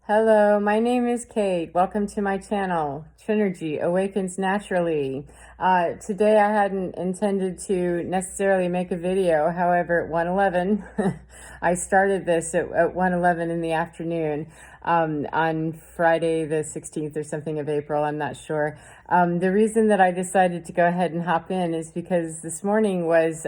Hello, my name is Kate. Welcome to my channel, Trinergy Awakens Naturally. Today I hadn't intended to necessarily make a video. However, at 1:11, I started this at 1:11 in the afternoon on Friday the 16th or something of April. I'm not sure. The reason that I decided to go ahead and hop in is because this morning was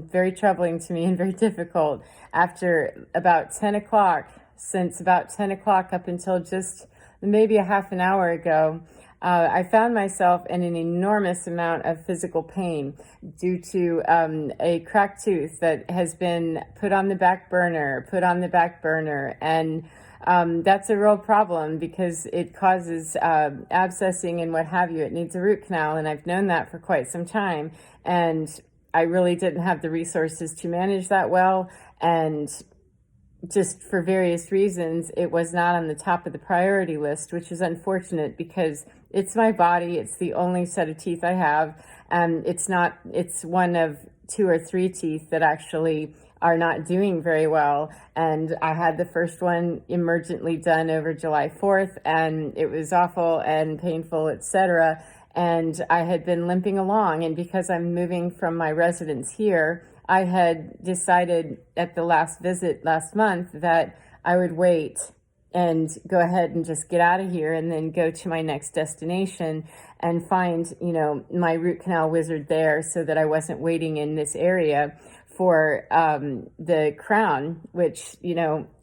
very troubling to me and very difficult. After about 10 o'clock, since about 10 o'clock up until just maybe a half an hour ago, I found myself in an enormous amount of physical pain due to a cracked tooth that has been put on the back burner, and that's a real problem because it causes abscessing and what have you. It needs a root canal, and I've known that for quite some time, and I really didn't have the resources to manage that well, and just for various reasons, it was not on the top of the priority list, which is unfortunate because it's my body. It's the only set of teeth I have. And it's one of 2 or 3 teeth that actually are not doing very well. And I had the first one emergently done over July 4th, and it was awful and painful, etc. And I had been limping along. And because I'm moving from my residence here, I had decided at the last visit last month that I would wait and go ahead and just get out of here and then go to my next destination and find, my root canal wizard there so that I wasn't waiting in this area for the crown, which,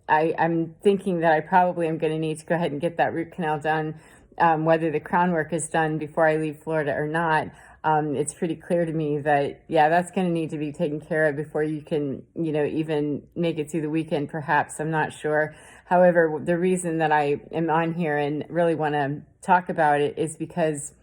I'm thinking that I probably am going to need to go ahead and get that root canal done, whether the crown work is done before I leave Florida or not. It's pretty clear to me that, that's going to need to be taken care of before you can, even make it through the weekend, perhaps. I'm not sure. However, the reason that I am on here and really want to talk about it is because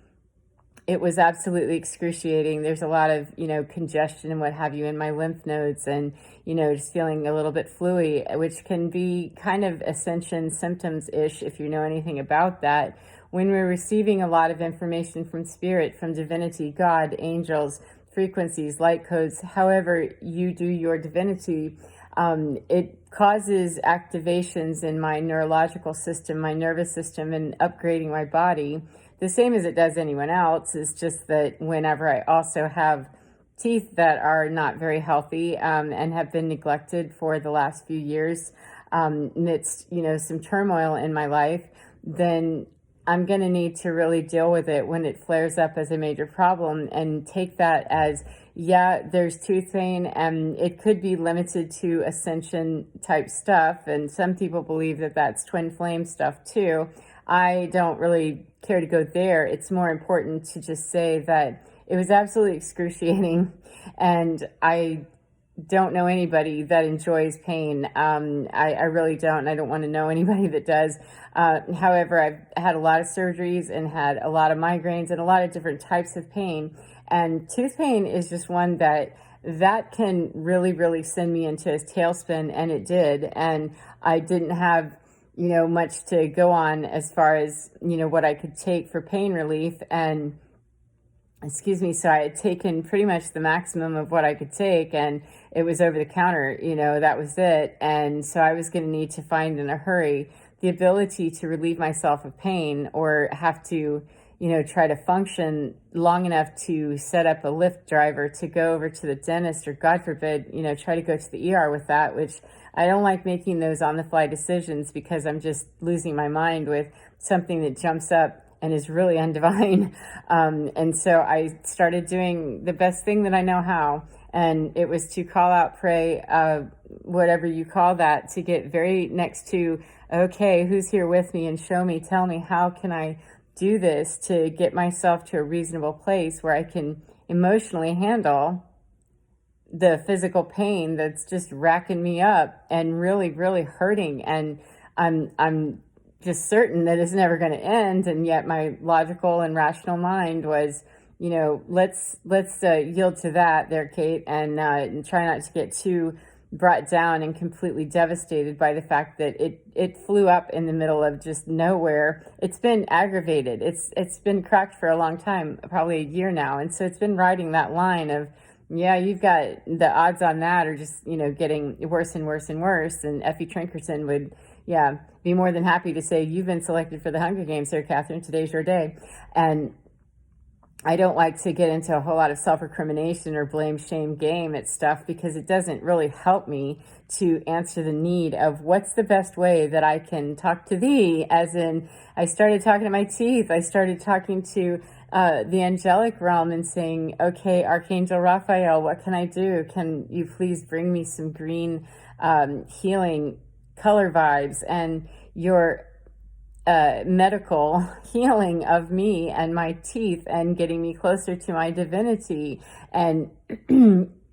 it was absolutely excruciating. There's a lot of, congestion and what have you in my lymph nodes, and, just feeling a little bit fluey, which can be kind of Ascension symptoms-ish if you know anything about that. When we're receiving a lot of information from spirit, from divinity, God, angels, frequencies, light codes, however you do your divinity, it causes activations in my neurological system, my nervous system, and upgrading my body, the same as it does anyone else. It's just that whenever I also have teeth that are not very healthy and have been neglected for the last few years, amidst, some turmoil in my life, then I'm going to need to really deal with it when it flares up as a major problem and take that as, there's tooth pain, and it could be limited to Ascension type stuff. And some people believe that that's twin flame stuff too. I don't really care to go there. It's more important to just say that it was absolutely excruciating, and I don't know anybody that enjoys pain. I really don't. I don't want to know anybody that does. However, I've had a lot of surgeries and had a lot of migraines and a lot of different types of pain. And tooth pain is just one that can really, really send me into a tailspin, and it did. And I didn't have, much to go on as far as, what I could take for pain relief. And so I had taken pretty much the maximum of what I could take, and it was over the counter, that was it. And so I was going to need to find in a hurry the ability to relieve myself of pain, or have to, try to function long enough to set up a Lyft driver to go over to the dentist, or God forbid, try to go to the ER with that, which I don't like making those on the fly decisions because I'm just losing my mind with something that jumps up and is really undivine. And so I started doing the best thing that I know how, and it was to call out, pray, whatever you call that, to get very next to, okay, who's here with me, and show me, tell me, how can I do this to get myself to a reasonable place where I can emotionally handle the physical pain that's just racking me up and really, really hurting. And I'm just certain that it's never going to end. And yet my logical and rational mind was, let's yield to that there, Kate, and try not to get too brought down and completely devastated by the fact that it flew up in the middle of just nowhere. It's been aggravated. It's been cracked for a long time, probably a year now. And so it's been riding that line of, you've got the odds on that are just, getting worse and worse and worse. And Effie Trinkerton would, Yeah, be more than happy to say you've been selected for the Hunger Games here, Catherine. Today's your day. And I don't like to get into a whole lot of self-recrimination or blame, shame game at stuff, because it doesn't really help me to answer the need of what's the best way that I can talk to thee. As in, I started talking to my teeth. I started talking to the angelic realm and saying, okay, Archangel Raphael, what can I do? Can you please bring me some green healing color vibes and your medical healing of me and my teeth, and getting me closer to my divinity, and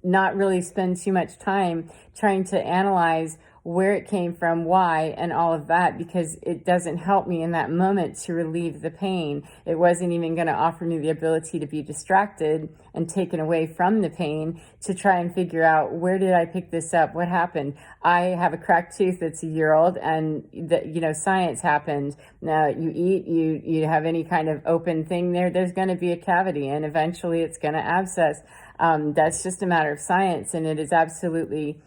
not really spend too much time trying to analyze where it came from, why, and all of that, because it doesn't help me in that moment to relieve the pain. It wasn't even going to offer me the ability to be distracted and taken away from the pain to try and figure out, where did I pick this up? What happened? I have a cracked tooth that's a year old, and science happened. Now you eat, you have any kind of open thing there's going to be a cavity, and eventually it's going to abscess. That's just a matter of science, and it is absolutely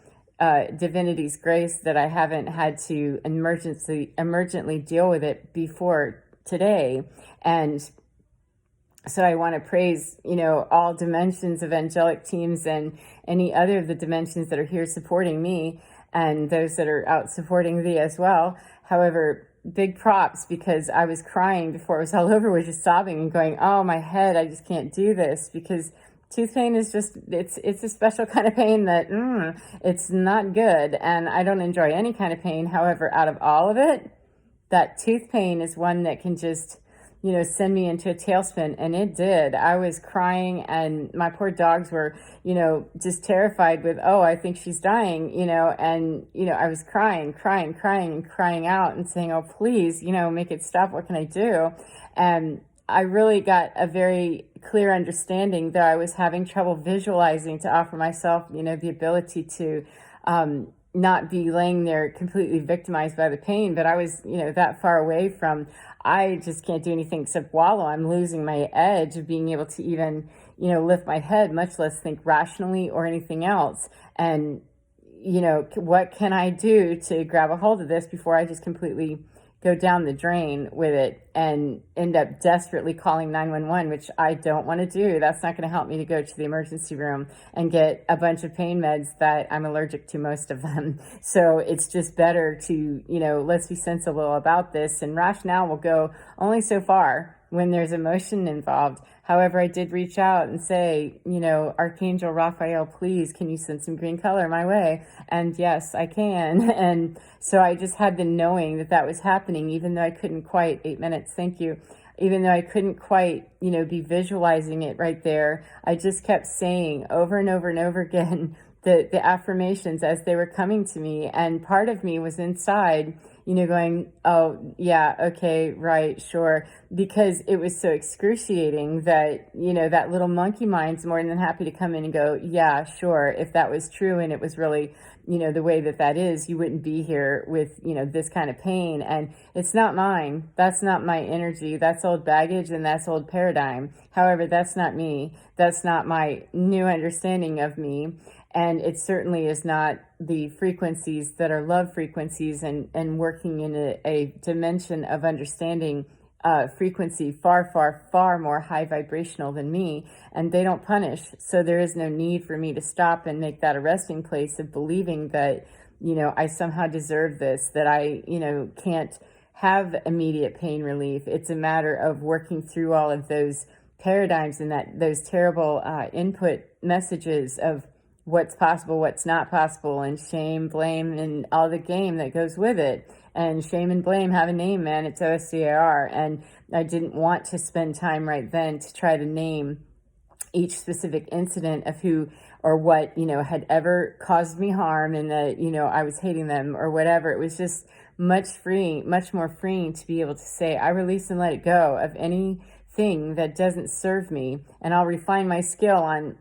divinity's grace that I haven't had to emergently deal with it before today. And so I want to praise, all dimensions of angelic teams and any other of the dimensions that are here supporting me, and those that are out supporting thee as well. However, big props, because I was crying before it was all over, was just sobbing and going, oh, my head, I just can't do this, because tooth pain is just, it's a special kind of pain that, it's not good. And I don't enjoy any kind of pain. However, out of all of it, that tooth pain is one that can just, send me into a tailspin. And it did. I was crying, and my poor dogs were, just terrified with, oh, I think she's dying, and, I was crying and crying out and saying, oh, please, make it stop. What can I do? And I really got a very clear understanding, though I was having trouble visualizing, to offer myself, the ability to not be laying there completely victimized by the pain. But I was, that far away from, I just can't do anything except wallow. I'm losing my edge of being able to even, lift my head, much less think rationally or anything else. And, what can I do to grab a hold of this before I just completely go down the drain with it and end up desperately calling 911, which I don't want to do. That's not going to help me to go to the emergency room and get a bunch of pain meds that I'm allergic to, most of them. So it's just better to, let's be sensible about this, and rationale will go only so far when there's emotion involved. However, I did reach out and say, Archangel Raphael, please, can you send some green color my way? And yes, I can. And so I just had the knowing that that was happening, even though I couldn't quite, 8 minutes, thank you. Even though I couldn't quite, be visualizing it right there, I just kept saying over and over and over again the affirmations as they were coming to me. And part of me was inside, going, oh, yeah, okay, right, sure. Because it was so excruciating that, that little monkey mind's more than happy to come in and go, yeah, sure. If that was true and it was really, the way that is, you wouldn't be here with, this kind of pain. And it's not mine. That's not my energy. That's old baggage, and that's old paradigm. However, that's not me. That's not my new understanding of me. And it certainly is not the frequencies that are love frequencies and working in a dimension of understanding frequency far, far, far more high vibrational than me. And they don't punish. So there is no need for me to stop and make that a resting place of believing that, I somehow deserve this, that I, can't have immediate pain relief. It's a matter of working through all of those paradigms and those terrible input messages of what's possible, what's not possible, and shame, blame, and all the game that goes with it. And shame and blame have a name, man. It's OSCAR. And I didn't want to spend time right then to try to name each specific incident of who or what, had ever caused me harm, and that, I was hating them or whatever. It was just much more freeing to be able to say, I release and let it go of anything that doesn't serve me. And I'll refine my skill on,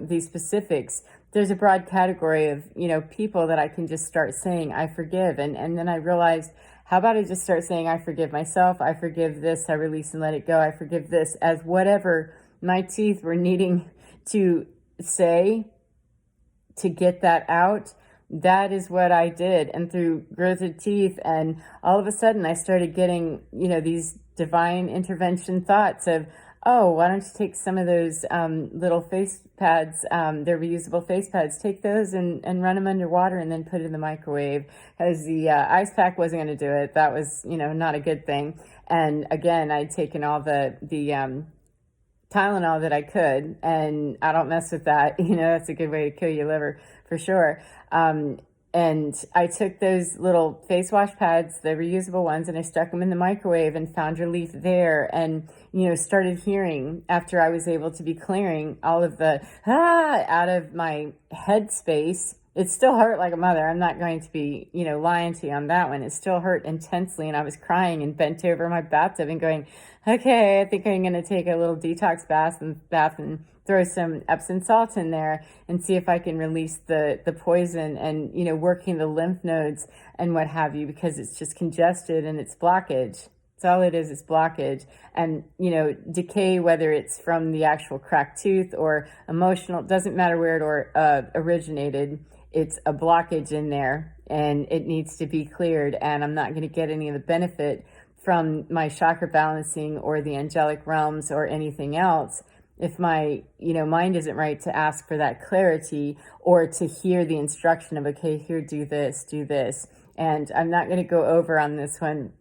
these specifics. There's a broad category of, people that I can just start saying, I forgive. And then I realized, how about I just start saying, I forgive myself, I forgive this, I release and let it go, I forgive this, as whatever my teeth were needing to say to get that out. that is what I did. And through growth of teeth, and all of a sudden I started getting, these divine intervention thoughts of, oh, why don't you take some of those little face pads, they're reusable face pads, take those and run them underwater and then put it in the microwave, because the ice pack wasn't going to do it. That was, not a good thing. And again, I'd taken all the Tylenol that I could, and I don't mess with that. That's a good way to kill your liver for sure. And I took those little face wash pads, the reusable ones, and I stuck them in the microwave and found relief there. And, started hearing, after I was able to be clearing all of the out of my head space. It still hurt like a mother. I'm not going to be, lying to you on that one. It still hurt intensely. And I was crying and bent over my bathtub and going, okay, I think I'm going to take a little detox bath and throw some Epsom salt in there and see if I can release the poison and, working the lymph nodes and what have you, because it's just congested and it's blockage. That's all it is blockage. And, decay, whether it's from the actual cracked tooth or emotional, doesn't matter where it originated, it's a blockage in there and it needs to be cleared. And I'm not going to get any of the benefit from my chakra balancing or the angelic realms or anything else if my mind isn't right to ask for that clarity or to hear the instruction of, okay, here, do this. And I'm not going to go over on this one,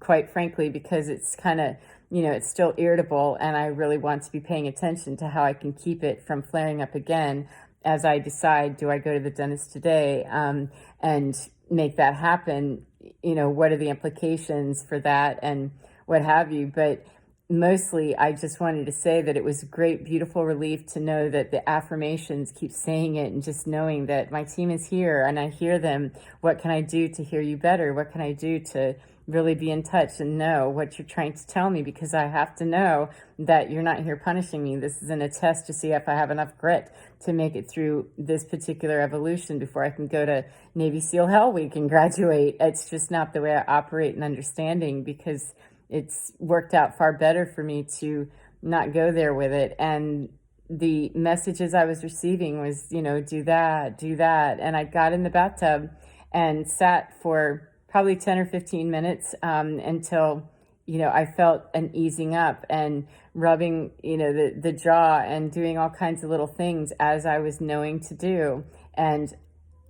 quite frankly, because it's kind of, it's still irritable, and I really want to be paying attention to how I can keep it from flaring up again as I decide, do I go to the dentist today, and make that happen? What are the implications for that and what have you? But mostly, I just wanted to say that it was a great, beautiful relief to know that the affirmations keep saying it, and just knowing that my team is here and I hear them. What can I do to hear you better? What can I do to really be in touch and know what you're trying to tell me? Because I have to know that you're not here punishing me. This isn't a test to see if I have enough grit to make it through this particular evolution before I can go to Navy SEAL Hell Week and graduate. It's just not the way I operate in understanding, because it's worked out far better for me to not go there with it. And the messages I was receiving was, do that. And I got in the bathtub and sat for probably 10 or 15 minutes until, I felt an easing up and rubbing, the jaw and doing all kinds of little things as I was knowing to do. And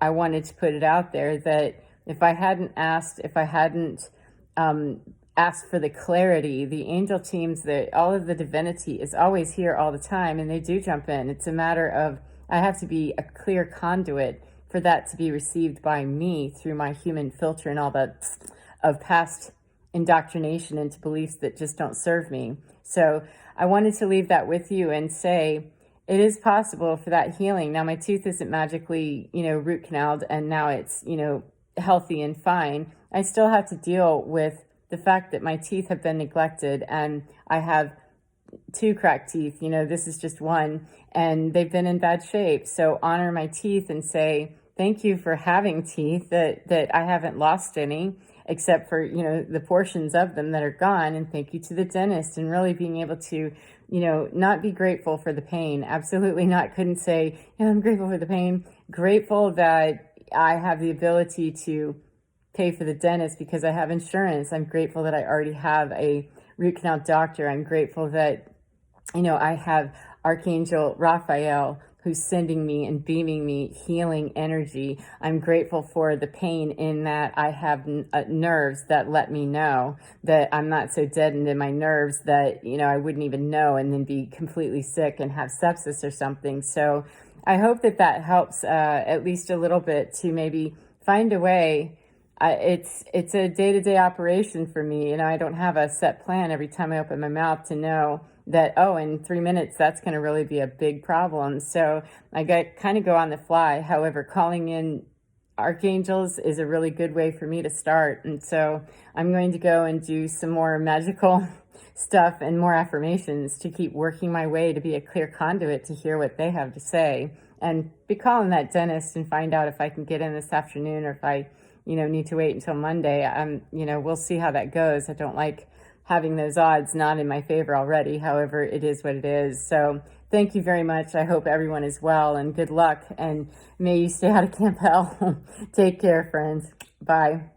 I wanted to put it out there that if I hadn't asked for the clarity, the angel teams, all of the divinity is always here all the time, and they do jump in. It's a matter of, I have to be a clear conduit for that to be received by me through my human filter and all that of past indoctrination into beliefs that just don't serve me. So I wanted to leave that with you and say, it is possible for that healing. Now, my tooth isn't magically, root canaled, and now it's, healthy and fine. I still have to deal with the fact that my teeth have been neglected, and I have 2 cracked teeth. This is just one, and they've been in bad shape. So honor my teeth and say, thank you for having teeth, that I haven't lost any, except for, the portions of them that are gone. And thank you to the dentist, and really being able to, not be grateful for the pain. Absolutely not. Couldn't say, I'm grateful for the pain. Grateful that I have the ability to pay for the dentist because I have insurance. I'm grateful that I already have a root canal doctor. I'm grateful that, I have Archangel Raphael who's sending me and beaming me healing energy. I'm grateful for the pain in that I have nerves that let me know that I'm not so deadened in my nerves that, I wouldn't even know and then be completely sick and have sepsis or something. So I hope that helps at least a little bit to maybe find a way. It's a day-to-day operation for me. I don't have a set plan every time I open my mouth to know that, in 3 minutes, that's going to really be a big problem. So I kind of go on the fly. However, calling in archangels is a really good way for me to start. And so I'm going to go and do some more magical stuff and more affirmations to keep working my way to be a clear conduit to hear what they have to say, and be calling that dentist and find out if I can get in this afternoon or if I need to wait until Monday. We'll see how that goes. I don't like having those odds not in my favor already. However, it is what it is. So thank you very much. I hope everyone is well, and good luck, and may you stay out of Camp Hell. Take care, friends. Bye.